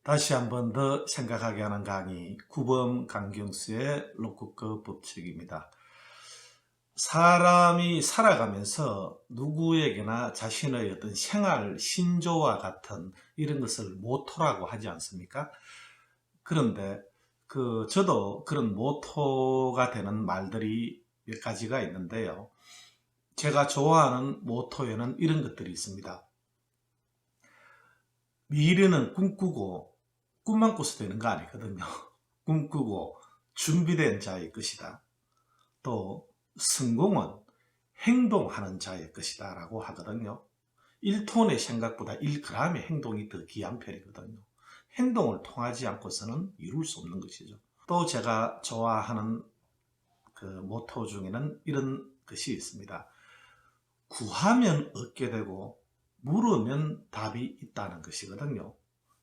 다시 한 번 더 생각하게 하는 강의, 구범 강경수의 로쿠크 법칙입니다. 사람이 살아가면서 누구에게나 자신의 어떤 생활 신조와 같은 이런 것을 모토라고 하지 않습니까? 그런데 저도 그런 모토가 되는 말들이 몇 가지가 있는데요. 제가 좋아하는 모토에는 이런 것들이 있습니다. 미래는 꿈꾸고 꿈만 꿔서 되는 거 아니거든요. 꿈꾸고 준비된 자의 것이다. 또 성공은 행동하는 자의 것이다 라고 하거든요. 1톤의 생각보다 1g의 행동이 더 귀한 편이거든요. 행동을 통하지 않고서는 이룰 수 없는 것이죠. 또 제가 좋아하는 그 모토 중에는 이런 것이 있습니다. 구하면 얻게 되고 물으면 답이 있다는 것이거든요.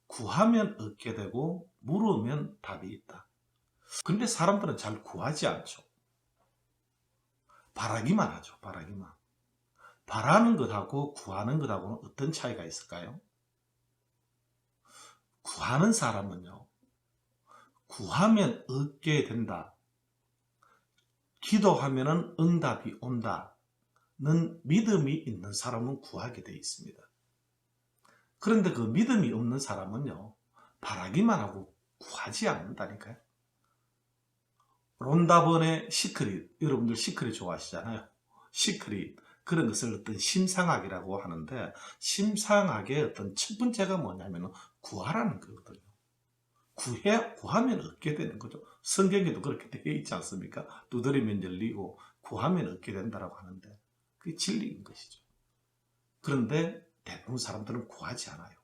구하면 얻게 되고 물으면 답이 있다. 그런데 사람들은 잘 구하지 않죠. 바라기만 하죠. 바라기만. 바라는 것하고 구하는 것하고는 어떤 차이가 있을까요? 구하는 사람은요, 구하면 얻게 된다. 기도하면 응답이 온다는 믿음이 있는 사람은 구하게 되어 있습니다. 그런데 그 믿음이 없는 사람은요, 바라기만 하고 구하지 않는다니까요. 론다번의 시크릿, 여러분들 시크릿 좋아하시잖아요. 시크릿, 그런 것을 어떤 심상학이라고 하는데, 심상학의 어떤 첫 번째가 뭐냐면 구하라는 거거든요. 구하면 얻게 되는 거죠. 성경에도 그렇게 되어 있지 않습니까? 두드리면 열리고 구하면 얻게 된다고 하는데 그게 진리인 것이죠. 그런데 대부분 사람들은 구하지 않아요.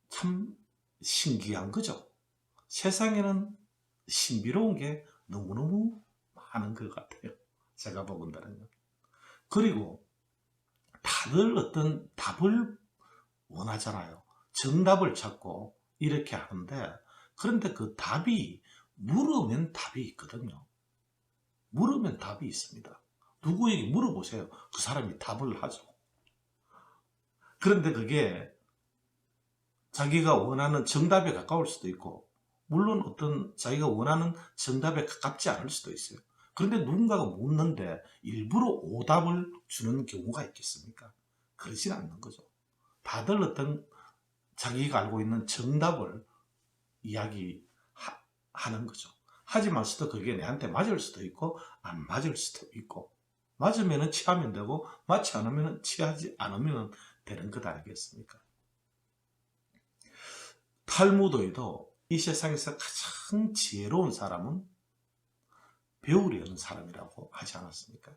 참 신기한 거죠. 세상에는 신비로운 게 너무너무 많은 것 같아요. 제가 보건다는요. 그리고 다들 어떤 답을 원하잖아요. 정답을 찾고 이렇게 하는데, 그런데 그 답이 물으면 답이 있거든요. 물으면 답이 있습니다. 누구에게 물어보세요. 그 사람이 답을 하죠. 그런데 그게 자기가 원하는 정답에 가까울 수도 있고, 물론 어떤 자기가 원하는 정답에 가깝지 않을 수도 있어요. 그런데 누군가가 묻는데 일부러 오답을 주는 경우가 있겠습니까? 그러진 않는 거죠. 다들 어떤 자기가 알고 있는 정답을 이야기하는 거죠. 하지만서도 그게 내한테 맞을 수도 있고 안 맞을 수도 있고, 맞으면 취하면 되고 맞지 않으면 취하지 않으면 되는 것 아니겠습니까? 탈무드에도 이 세상에서 가장 지혜로운 사람은 배우려는 사람이라고 하지 않았습니까?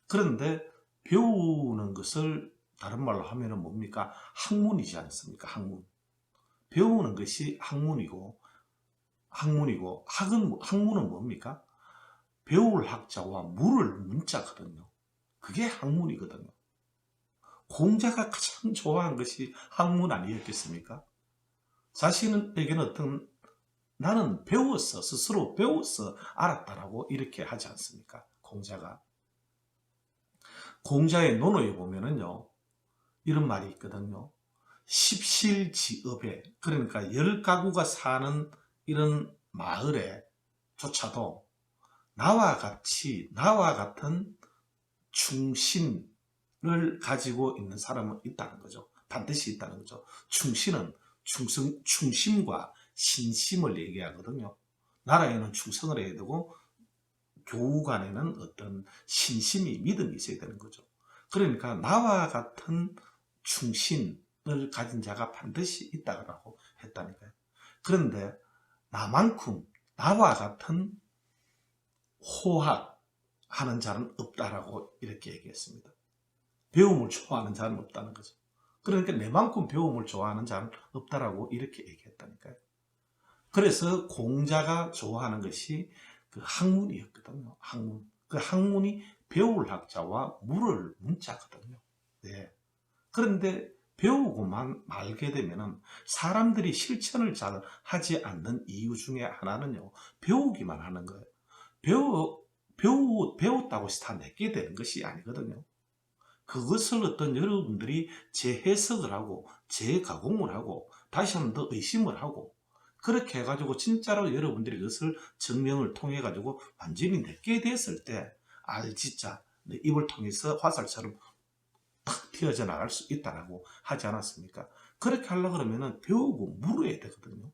그런데 배우는 것을 다른 말로 하면 뭡니까? 학문이지 않습니까? 학문. 배우는 것이 학문이고 학문은 뭡니까? 배울 학자와 물을 문자거든요. 그게 학문이거든요. 공자가 가장 좋아한 것이 학문 아니었겠습니까? 자신에게는 어떤 나는 배웠어, 스스로 배워서 알았다라고 이렇게 하지 않습니까? 공자가. 공자의 논어에 보면은요, 이런 말이 있거든요. 십실지업에, 그러니까 10가구가 사는 이런 마을에 조차도 나와 같은 충신을 가지고 있는 사람은 있다는 거죠. 반드시 있다는 거죠. 충신은 충심과 신심을 얘기하거든요. 나라에는 충성을 해야 되고 교우 간에는 어떤 신심이, 믿음이 있어야 되는 거죠. 그러니까 나와 같은 충신을 가진 자가 반드시 있다고 했다니까요. 그런데 나와 같은 호학하는 자는 없다라고 이렇게 얘기했습니다. 배움을 좋아하는 자는 없다는 거죠. 그러니까 내만큼 배움을 좋아하는 자는 없다라고 이렇게 얘기했다니까요. 그래서 공자가 좋아하는 것이 그 학문이었거든요. 학문. 그 학문이 배울 학자와 물을 문자거든요. 네. 그런데 배우고만 말게 되면은 사람들이 실천을 잘 하지 않는 이유 중에 하나는요, 배우기만 하는 거예요. 배웠다고 해서 다 내게 되는 것이 아니거든요. 그것을 어떤 여러분들이 재해석을 하고 재가공을 하고 다시 한번 더 의심을 하고, 그렇게 해가지고 진짜로 여러분들이 그것을 증명을 통해 가지고 완전히 내게 됐을 때, 아 진짜 내 입을 통해서 화살처럼 팍 튀어져 나갈 수 있다라고 하지 않았습니까? 그렇게 하려고 그러면은 배우고 물어야 되거든요.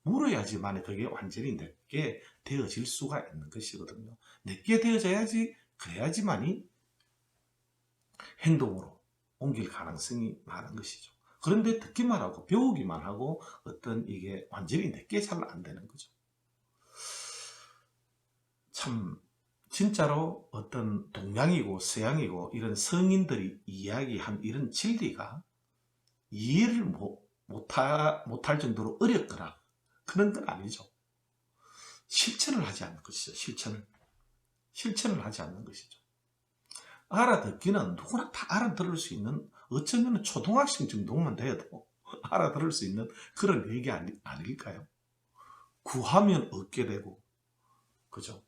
물어야지만 그게 완전히 내게 되어질 수가 있는 것이거든요. 내게 되어져야지, 그래야지만이 행동으로 옮길 가능성이 많은 것이죠. 그런데 듣기만 하고 배우기만 하고 어떤 이게 완전히 내게 잘 안 되는 거죠. 참 진짜로 어떤 동양이고 서양이고 이런 성인들이 이야기한 이런 진리가 이해를 못할 정도로 어렵거나 그런 건 아니죠. 실천을 하지 않는 것이죠. 실천을 하지 않는 것이죠. 알아듣기는 누구나 다 알아들을 수 있는, 어쩌면 초등학생 정도만 돼도 알아들을 수 있는 그런 얘기 아닐까요? 구하면 얻게 되고, 그죠?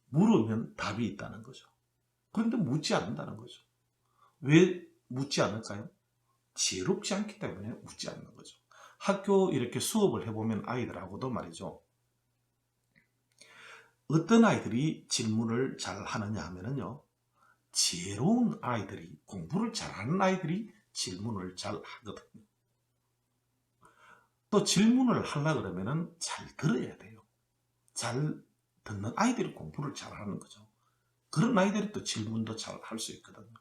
물으면 답이 있다는 거죠. 그런데 묻지 않는다는 거죠. 왜 묻지 않을까요? 지혜롭지 않기 때문에 묻지 않는 거죠. 학교 이렇게 수업을 해보면 아이들하고도 말이죠. 어떤 아이들이 질문을 잘 하느냐 하면요. 지혜로운 아이들이, 공부를 잘하는 아이들이 질문을 잘 하거든요. 또 질문을 하려고 그러면 잘 들어야 돼요. 잘 듣는 아이들이 공부를 잘하는 거죠. 그런 아이들이 또 질문도 잘 할 수 있거든요.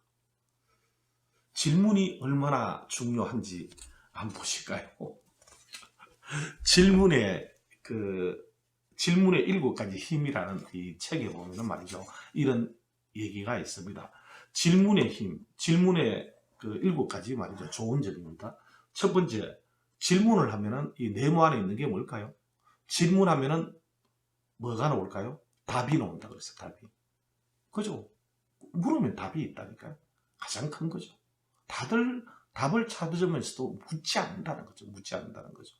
질문이 얼마나 중요한지 한번 보실까요? 질문의 7가지 힘이라는 이 책에 보면 말이죠. 이런 얘기가 있습니다. 질문의 힘, 질문의 7가지 말이죠. 좋은 점입니다. 첫 번째, 질문을 하면은 이 네모 안에 있는 게 뭘까요? 질문하면은 뭐가 나올까요? 답이 나온다 그랬어요. 답이. 그죠? 물으면 답이 있다니까요. 가장 큰 거죠. 다들 답을 찾으면서도 묻지 않는다는 거죠. 묻지 않는다는 거죠.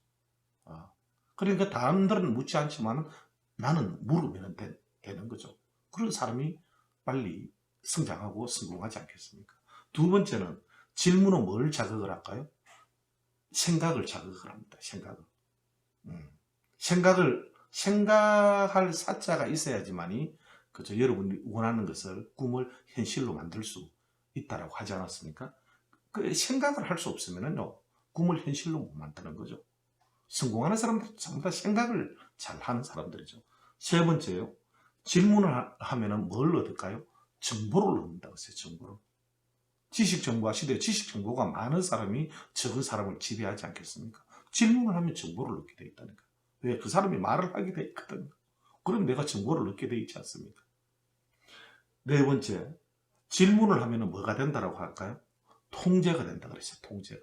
그러니까 다른들은 묻지 않지만 나는 물으면 되는 거죠. 그런 사람이 빨리 성장하고 성공하지 않겠습니까? 두 번째는 질문은 뭘 자극을 할까요? 생각을 자극을 합니다. 생각할 사자가 있어야지만이, 그죠? 여러분이 원하는 것을, 꿈을 현실로 만들 수 있다라고 하지 않았습니까? 그 생각을 할 수 없으면요, 꿈을 현실로 못 만드는 거죠. 성공하는 사람들 전부 다 생각을 잘 하는 사람들이죠. 세 번째요. 질문을 하면은 뭘 얻을까요? 정보를 얻는다고 했어요. 정보를. 지식 정보화 시대에 지식 정보가 많은 사람이 적은 사람을 지배하지 않겠습니까? 질문을 하면 정보를 얻게 돼 있다니까. 왜? 그 사람이 말을 하게 돼 있거든요. 그럼 내가 정보를 얻게 돼 있지 않습니까? 네 번째, 질문을 하면 뭐가 된다고 할까요? 통제가 된다 그랬어요. 통제가.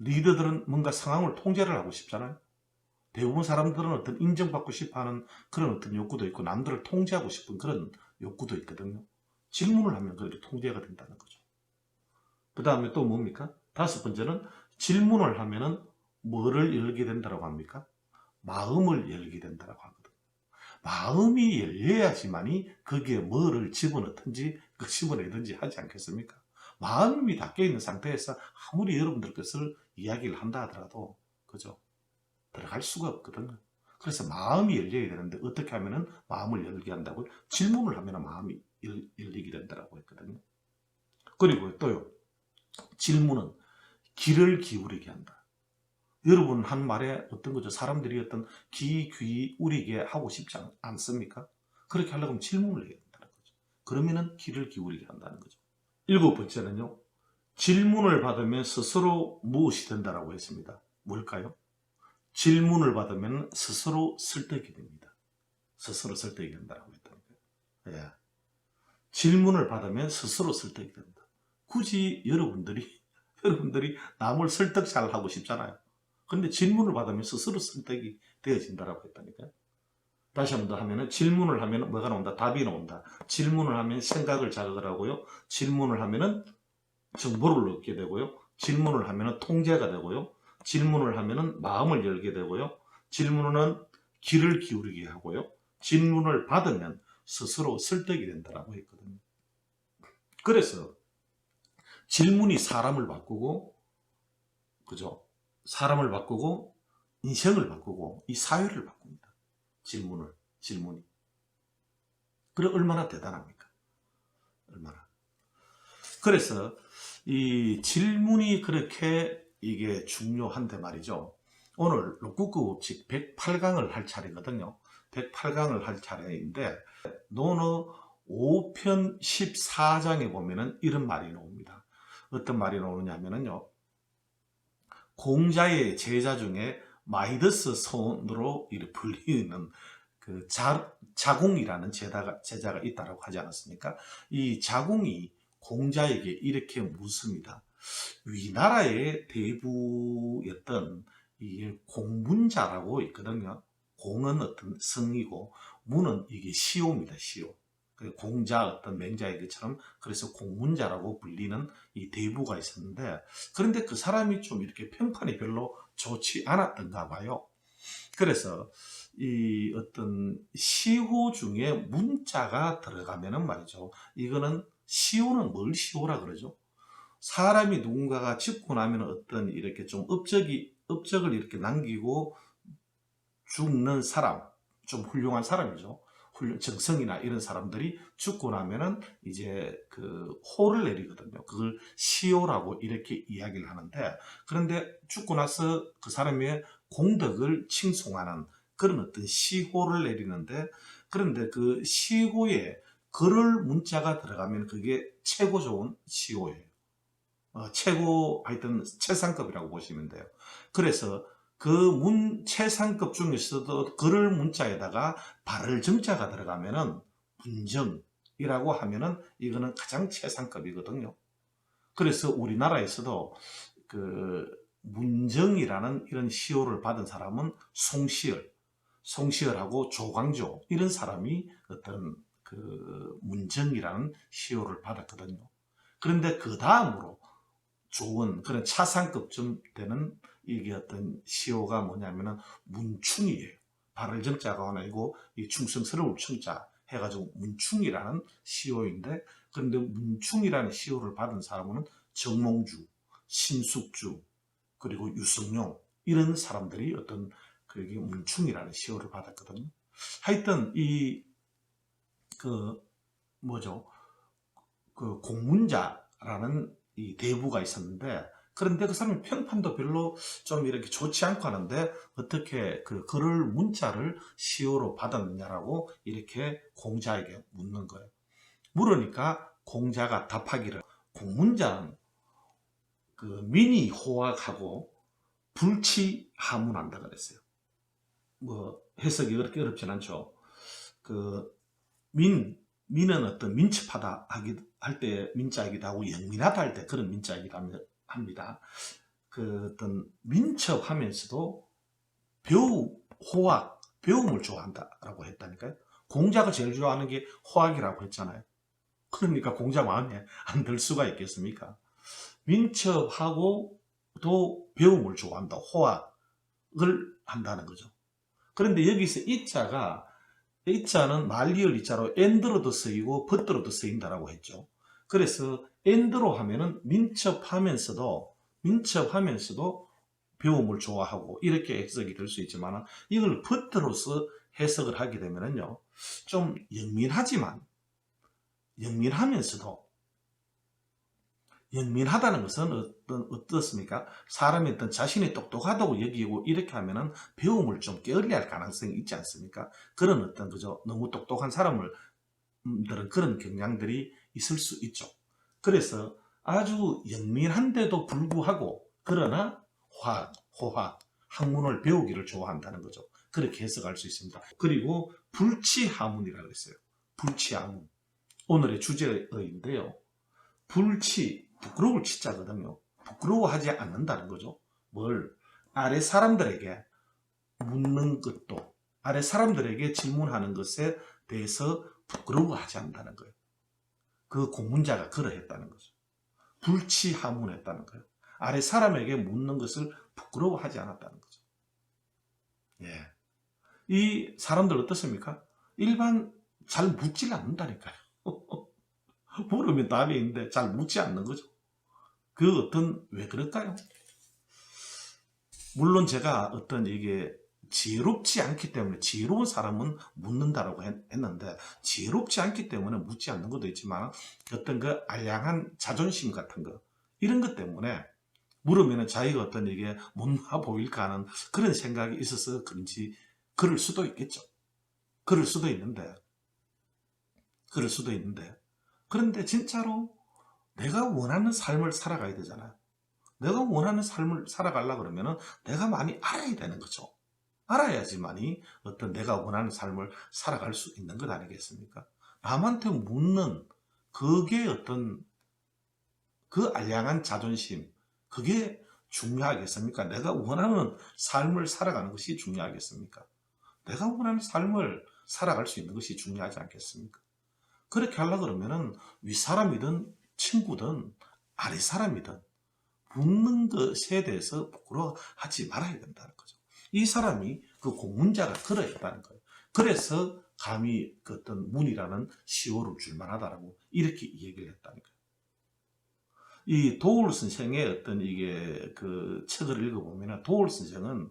리더들은 뭔가 상황을 통제를 하고 싶잖아요. 대부분 사람들은 어떤 인정받고 싶어하는 그런 어떤 욕구도 있고, 남들을 통제하고 싶은 그런 욕구도 있거든요. 질문을 하면 그렇게 통제가 된다는 거죠. 그 다음에 또 뭡니까? 다섯 번째는 질문을 하면은 뭐를 열게 된다고 합니까? 마음을 열게 된다고 하거든요. 마음이 열려야지만이 거기에 뭐를 집어넣든지 집어내든지 하지 않겠습니까? 마음이 닫혀 있는 상태에서 아무리 여러분들 것을 이야기를 한다 하더라도, 그죠? 들어갈 수가 없거든요. 그래서 마음이 열려야 되는데 어떻게 하면은 마음을 열게 한다고요? 질문을 하면 마음이 열리게 된다고 했거든요. 그리고 또요, 질문은 귀를 기울이게 한다. 여러분 한 말에 어떤 거죠? 사람들이 어떤 귀 우리게 하고 싶지 않습니까? 그렇게 하려면 질문을 해야 된다는 거죠. 그러면은 귀를 기울이게 한다는 거죠. 일곱 번째는요, 질문을 받으면 스스로 무엇이 된다라고 했습니다. 뭘까요? 질문을 받으면 스스로 설득이 됩니다. 스스로 설득이 된다고 했다는 거예요. 예. 질문을 받으면 스스로 설득이 된다. 굳이 여러분들이 남을 설득 잘 하고 싶잖아요. 그런데 질문을 받으면 스스로 설득이 되어진다라고 했다니까요. 다시 한 번 더 하면은, 질문을 하면 뭐가 나온다? 답이 나온다. 질문을 하면 생각을 자극을 하고요. 질문을 하면은 정보를 얻게 되고요. 질문을 하면은 통제가 되고요. 질문을 하면은 마음을 열게 되고요. 질문은 귀를 기울이게 하고요. 질문을 받으면 스스로 설득이 된다라고 했거든요. 그래서 질문이 사람을 바꾸고, 그죠? 사람을 바꾸고 인생을 바꾸고 이 사회를 바꿉니다. 질문이. 그래 얼마나 대단합니까? 얼마나. 그래서 이 질문이 그렇게 이게 중요한데 말이죠. 오늘 록구급식 108강을 할 차례거든요. 108강을 할 차례인데 논어 5편 14장에 보면은 이런 말이 나옵니다. 어떤 말이 나오냐면요. 공자의 제자 중에 마이더스 손으로 불리는 그 자공이라는 제자가 있다고 하지 않았습니까? 이 자공이 공자에게 이렇게 묻습니다. 위나라의 대부였던 이 공문자라고 있거든요. 공은 어떤 성이고 문은 이게 시호입니다. 시호. 공자 어떤 맹자의 것처럼 그래서 공문자라고 불리는 이 대부가 있었는데 그런데 그 사람이 좀 이렇게 평판이 별로 좋지 않았던가 봐요. 그래서 이 어떤 시호 중에 문자가 들어가면은 말이죠. 이거는 시호는 뭘 시호라 그러죠? 사람이 누군가가 죽고 나면 어떤 이렇게 좀 업적을 이렇게 남기고 죽는 사람, 좀 훌륭한 사람이죠. 정성이나 이런 사람들이 죽고 나면은 이제 그 호를 내리거든요. 그걸 시호라고 이렇게 이야기를 하는데, 그런데 죽고 나서 그 사람의 공덕을 칭송하는 그런 어떤 시호를 내리는데, 그런데 그 시호에 글을 문자가 들어가면 그게 최고 좋은 시호예요. 최고 하여튼 최상급이라고 보시면 돼요. 그래서 그 최상급 중에서도 글을 문자에다가 발을 정자가 들어가면은 문정이라고 하면은 이거는 가장 최상급이거든요. 그래서 우리나라에서도 그 문정이라는 이런 시호를 받은 사람은 송시열하고 조광조 이런 사람이 어떤 그 문정이라는 시호를 받았거든요. 그런데 그 다음으로 좋은 그런 차상급쯤 되는 이게 어떤 시호가 뭐냐면은 문충이에요. 발을 정자가 아니고 이 충성스러울 충자 해가지고 문충이라는 시호인데, 그런데 문충이라는 시호를 받은 사람은 정몽주, 신숙주, 그리고 유승용 이런 사람들이 어떤 그게 문충이라는 시호를 받았거든요. 하여튼 이 그 뭐죠? 그 공문자라는 이 대부가 있었는데, 그런데 그 사람이 평판도 별로 좀 이렇게 좋지 않고 하는데 어떻게 그 글을 문자를 시호로 받았느냐라고 이렇게 공자에게 묻는 거예요. 물으니까 공자가 답하기를 공문자는 그 민이 호학하고 불치하문한다 그랬어요. 뭐 해석이 그렇게 어렵진 않죠. 그 민은 어떤 민첩하다 할 때 민자이기도 하고 영민하다 할 때 그런 민자이기도 합니다. 그 어떤 민첩하면서도 호학, 배움을 좋아한다라고 했다니까요. 공자가 제일 좋아하는 게 호학이라고 했잖아요. 그러니까 공자 마음에 안 들 수가 있겠습니까? 민첩하고 또 배움을 좋아한다. 호학을 한다는 거죠. 그런데 여기서 이자는 말리을 이자로 엔드로도 쓰이고 버드로도 쓰인다라고 했죠. 그래서 엔드로 하면은 민첩하면서도 배움을 좋아하고 이렇게 해석이 될 수 있지만, 이걸 버드로서 해석을 하게 되면은요, 좀 영민하면서도 영민하다는 것은 어떻습니까? 사람이 어떤 자신이 똑똑하다고 여기고 이렇게 하면은 배움을 좀 게을리할 가능성이 있지 않습니까? 그런 어떤 그죠? 너무 똑똑한 사람들은 그런 경향들이 있을 수 있죠. 그래서 아주 영민한데도 불구하고 그러나 호학, 학문을 배우기를 좋아한다는 거죠. 그렇게 해석할 수 있습니다. 그리고 불치하문이라고 했어요. 불치하문. 오늘의 주제인데요. 부끄러울 치자거든요. 부끄러워하지 않는다는 거죠. 뭘? 아래 사람들에게 묻는 것도, 아래 사람들에게 질문하는 것에 대해서 부끄러워하지 않는다는 거예요. 그 공문자가 그러했다는 거죠. 불치하문했다는 거예요. 아래 사람에게 묻는 것을 부끄러워하지 않았다는 거죠. 예. 이 사람들 어떻습니까? 일반 잘 묻질 않는다니까요. 물으면 답이 있는데 잘 묻지 않는 거죠. 그 어떤 왜 그럴까요? 물론 제가 어떤 이게 지혜롭지 않기 때문에 지혜로운 사람은 묻는다라고 했는데 지혜롭지 않기 때문에 묻지 않는 것도 있지만 어떤 그 알량한 자존심 같은 거 이런 것 때문에 물으면 자기가 어떤 이게 못나 보일까 하는 그런 생각이 있어서 그런지 그럴 수도 있겠죠. 그럴 수도 있는데 그런데 진짜로 내가 원하는 삶을 살아가야 되잖아요. 내가 원하는 삶을 살아가려고 그러면은 내가 많이 알아야 되는 거죠. 알아야지만이 어떤 내가 원하는 삶을 살아갈 수 있는 것 아니겠습니까? 남한테 묻는 그게 어떤 그 알량한 자존심, 그게 중요하겠습니까? 내가 원하는 삶을 살아가는 것이 중요하겠습니까? 내가 원하는 삶을 살아갈 수 있는 것이 중요하지 않겠습니까? 그렇게 하려고 그러면은 윗사람이든 친구든 아랫사람이든 묻는 것에 대해서 부끄러워하지 말아야 된다는 거죠. 이 사람이 그 공문자가 그러했다는 거예요. 그래서 감히 그 어떤 문이라는 시호를 줄만하다라고 이렇게 얘기를 했다는 거예요. 이 도울 선생의 어떤 이게 그 책을 읽어보면 도울 선생은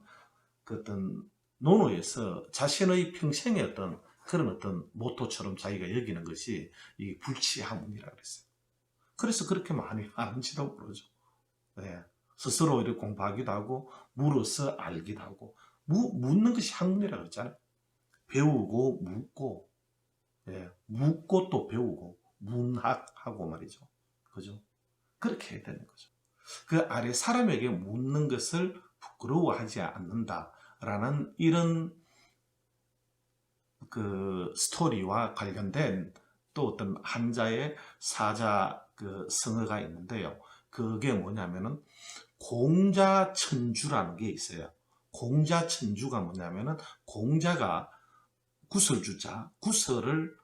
그 어떤 논어에서 자신의 평생의 어떤 그런 어떤 모토처럼 자기가 여기는 것이 이 불치하문이라고 그랬어요. 그래서 그렇게 많이 하는지도 모르죠. 네. 스스로 이렇게 공부하기도 하고 물어서 알기도 하고 묻는 것이 학문이라고 했잖아요. 배우고 묻고 묻고 또 배우고 문학하고 말이죠. 그죠? 그렇게 해야 되는 거죠. 그 아래 사람에게 묻는 것을 부끄러워하지 않는다라는 이런 그 스토리와 관련된 또 어떤 한자의 사자 그 성어가 있는데요. 그게 뭐냐면은 공자천주라는 게 있어요. 공자천주가 뭐냐면은 공자가 구설주자, 구설을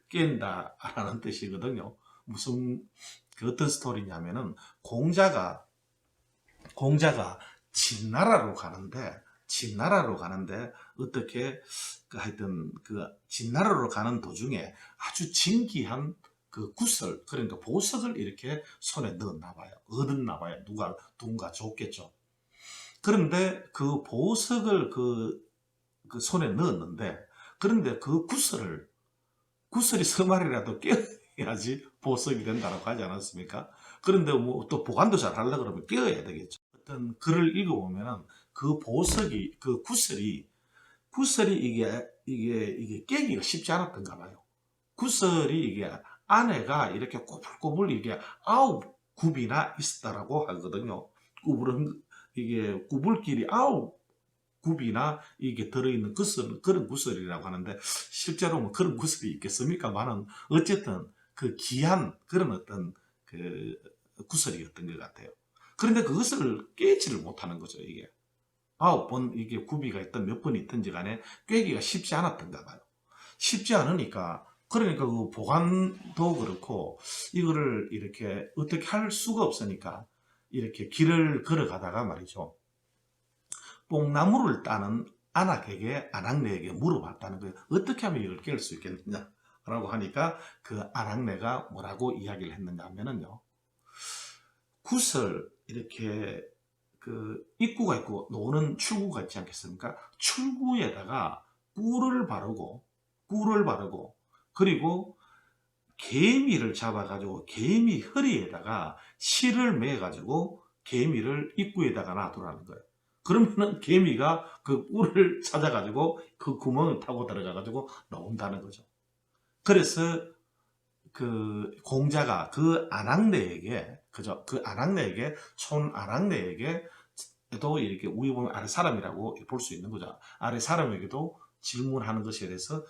깬다라는 뜻이거든요. 무슨 그 어떤 스토리냐면은 공자가 진나라로 가는데 어떻게 그 하여튼 그 진나라로 가는 도중에 아주 진귀한 그 구설, 그러니까 보석을 이렇게 손에 넣었나 봐요. 얻었나 봐요. 누군가 줬겠죠. 그런데 그 보석을 그 손에 넣었는데, 그런데 그 구설이 서말이라도 깨어야지 보석이 된다고 하지 않았습니까? 그런데 뭐 또 보관도 잘 하려고 그러면 깨어야 되겠죠. 어떤 글을 읽어보면은 그 보석이, 그 구설이 이게 깨기가 쉽지 않았던가 봐요. 구설이 이게 안에가 이렇게 꼬불꼬불 이게 9굽이나 있었다라고 하거든요. 이게 구불끼리 9굽이나 이게 들어있는 그런 구설이라고 하는데, 실제로 뭐 그런 구설이 있겠습니까만은 어쨌든 그 귀한 그런 어떤 그 구설이었던 것 같아요. 그런데 그것을 깨지를 못하는 거죠, 이게. 9번 이게 구비가 있든 몇 번 있든지 간에 꿰기가 쉽지 않았던가 봐요. 쉽지 않으니까, 그러니까 그 보관도 그렇고 이거를 이렇게 어떻게 할 수가 없으니까 이렇게 길을 걸어가다가 말이죠. 뽕나무를 따는 안악내에게 물어봤다는 거예요. 어떻게 하면 이걸 깰 수 있겠느냐 라고 하니까 그 안악내가 뭐라고 이야기를 했느냐 하면은요. 굿을 이렇게 그 입구가 있고 노는 출구가 있지 않겠습니까? 출구에다가 꿀을 바르고 그리고 개미를 잡아가지고 개미 허리에다가 실을 매가지고 개미를 입구에다가 놔두라는 거예요. 그러면은 개미가 그 꿀을 찾아가지고 그 구멍을 타고 들어가가지고 나온다는 거죠. 그래서 그 공자가 그 안악내에게, 그죠? 그 안악내에게, 촌안악내에게 또 이렇게 우리 보면 아래 사람이라고 볼 수 있는 거죠. 아래 사람에게도 질문하는 것에 대해서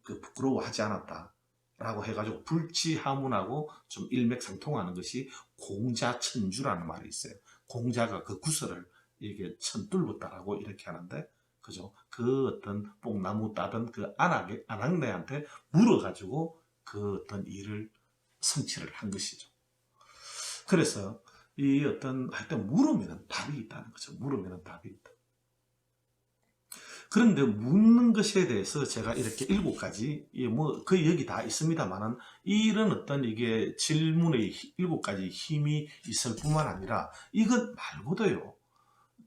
그 부끄러워하지 않았다 라고 해가지고 불치하문하고 좀 일맥상통하는 것이 공자천주라는 말이 있어요. 공자가 그 구설을 이게 천뚫었다라고 이렇게 하는데, 그죠? 그 어떤 뽕나무 따던 그 안악내한테 물어가지고 그 어떤 일을 성취를 한 것이죠. 그래서 이 어떤 하여튼 물으면 답이 있다는 거죠. 물으면 답이 있다. 그런데 묻는 것에 대해서 제가 이렇게 7가지, 뭐 거의 여기 다 있습니다만은 이런 어떤 이게 질문의 7가지 힘이 있을 뿐만 아니라 이것 말고도요.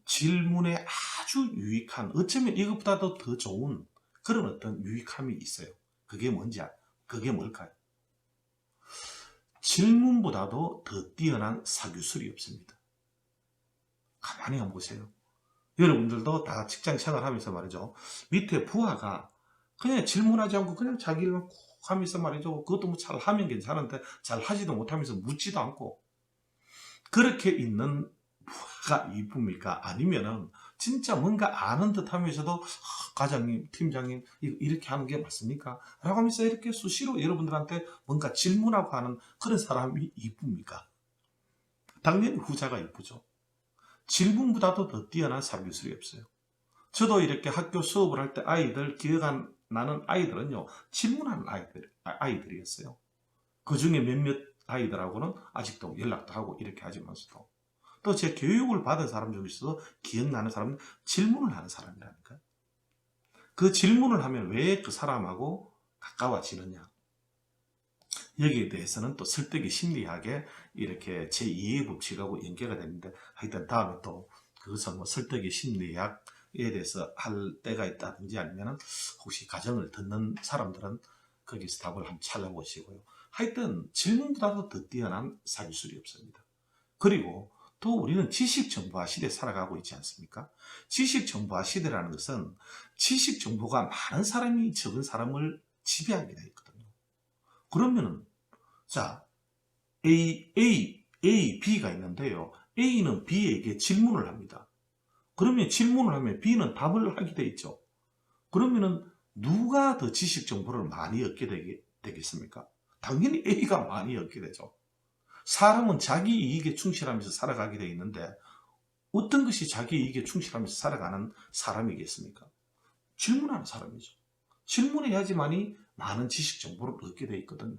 질문에 아주 유익한, 어쩌면 이것보다도 더 좋은 그런 어떤 유익함이 있어요. 그게 뭘까요? 질문보다도 더 뛰어난 사교술이 없습니다. 가만히 한번 보세요. 여러분들도 다 직장 생활하면서 말이죠. 밑에 부하가 그냥 질문하지 않고 그냥 자기 일만 꼭 하면서 말이죠. 그것도 뭐 잘 하면 괜찮은데 잘 하지도 못하면서 묻지도 않고 그렇게 있는 부하가 이쁩니까? 아니면은 진짜 뭔가 아는 듯 하면서도 과장님, 팀장님 이렇게 하는 게 맞습니까? 라고 하면서 이렇게 수시로 여러분들한테 뭔가 질문하고 하는 그런 사람이 이쁩니까? 당연히 후자가 이쁘죠. 질문보다도 더 뛰어난 사교술이 없어요. 저도 이렇게 학교 수업을 할 때 기억 나는 아이들은요, 질문하는 아이들이었어요. 그 중에 몇몇 아이들하고는 아직도 연락도 하고 이렇게 하지만서도 또 제 교육을 받은 사람 중에서도 기억나는 사람은 질문을 하는 사람이라니까요. 그 질문을 하면 왜 그 사람하고 가까워지느냐. 여기에 대해서는 또 설득이 심리학에 이렇게 제2의 법칙하고 연계가 되는데 하여튼 다음에 또 그것은 뭐 설득이 심리학에 대해서 할 때가 있다든지 아니면 혹시 가정을 듣는 사람들은 거기서 답을 한번 찾아보시고요. 하여튼 질문보다도 더 뛰어난 사교술이 없습니다. 그리고 또 우리는 지식정보화 시대에 살아가고 있지 않습니까? 지식정보화 시대라는 것은 지식정보가 많은 사람이 적은 사람을 지배하게 되어 있거든요. 그러면은 자 A, B가 있는데요. A는 B에게 질문을 합니다. 그러면 질문을 하면 B는 답을 하게 돼 있죠. 그러면은 누가 더 지식 정보를 많이 얻게 되겠습니까? 당연히 A가 많이 얻게 되죠. 사람은 자기 이익에 충실하면서 살아가게 돼 있는데 어떤 것이 자기 이익에 충실하면서 살아가는 사람이겠습니까? 질문하는 사람이죠. 질문해야지만이 많은 지식 정보를 얻게 돼 있거든요.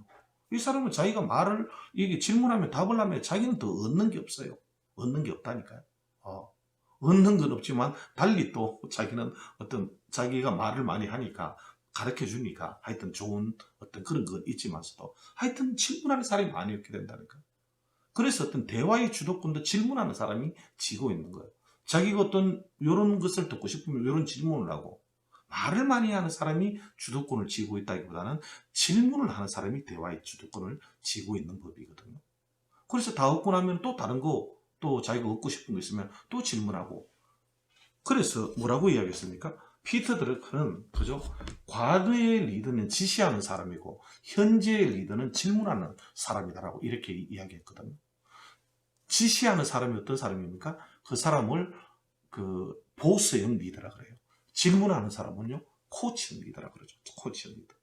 이 사람은 자기가 이게 질문하면 답을 하면 자기는 더 얻는 게 없어요. 얻는 게 없다니까요. 얻는 건 없지만 달리 또 자기는 자기가 말을 많이 하니까 가르쳐 주니까 하여튼 좋은 어떤 그런 건 있지만서도 하여튼 질문하는 사람이 많이 얻게 된다니까요. 그래서 어떤 대화의 주도권도 질문하는 사람이 지고 있는 거예요. 자기가 어떤 이런 것을 듣고 싶으면 이런 질문을 하고 말을 많이 하는 사람이 주도권을 쥐고 있다기보다는 질문을 하는 사람이 대화의 주도권을 쥐고 있는 법이거든요. 그래서 다 얻고 나면 또 다른 거, 또 자기가 얻고 싶은 거 있으면 또 질문하고. 그래서 뭐라고 이야기했습니까? 피터 드러크는 그죠? 과거의 리더는 지시하는 사람이고 현재의 리더는 질문하는 사람이다라고 이렇게 이야기했거든요. 지시하는 사람이 어떤 사람입니까? 그 사람을 보스형 리더라 그래요. 질문하는 사람은요, 코치형 리더라 그러죠. 코치형 리더.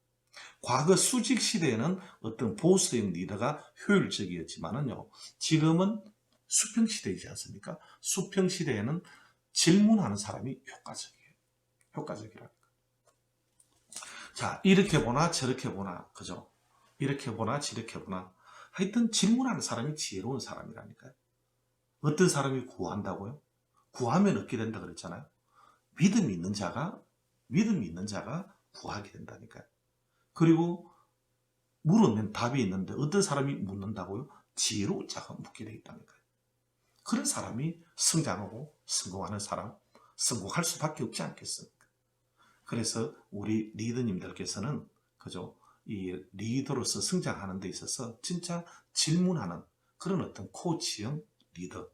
과거 수직 시대에는 어떤 보스형 리더가 효율적이었지만은요, 지금은 수평 시대이지 않습니까? 수평 시대에는 질문하는 사람이 효과적이라니까. 자, 이렇게 보나 저렇게 보나, 그죠? 이렇게 보나 저렇게 보나. 하여튼 질문하는 사람이 지혜로운 사람이라니까요. 어떤 사람이 구한다고요? 구하면 얻게 된다 그랬잖아요. 믿음이 있는 자가 구하게 된다니까요. 그리고 물으면 답이 있는데 어떤 사람이 묻는다고요? 지혜로운 자가 묻게 돼 있다니까요. 그런 사람이 성장하고 성공하는 사람, 성공할 수밖에 없지 않겠습니까? 그래서 우리 리더님들께서는 그죠? 이 리더로서 성장하는 데 있어서 진짜 질문하는 그런 어떤 코치형 리더가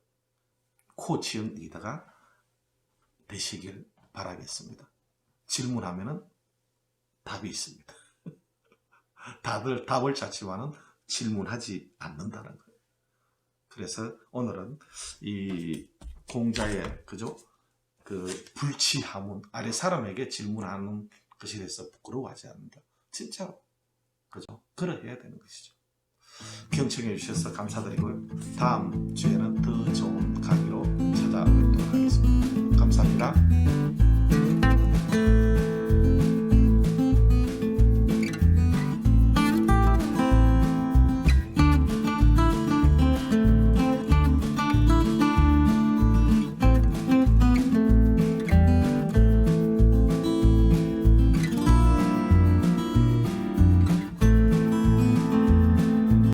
되시길 바라겠습니다. 질문하면은 답이 있습니다. 다들 답을 찾지만은 질문하지 않는다는 거예요. 그래서 오늘은 이 공자의 그죠? 그 불치하문 아래 사람에게 질문하는 것에 대해서 부끄러워하지 않는다. 진짜로 그죠? 그러해야 되는 것이죠. 경청해 주셔서 감사드리고요. 다음 주에는 더 좋은 강의로 찾아뵙도록 하겠습니다. 감사합니다.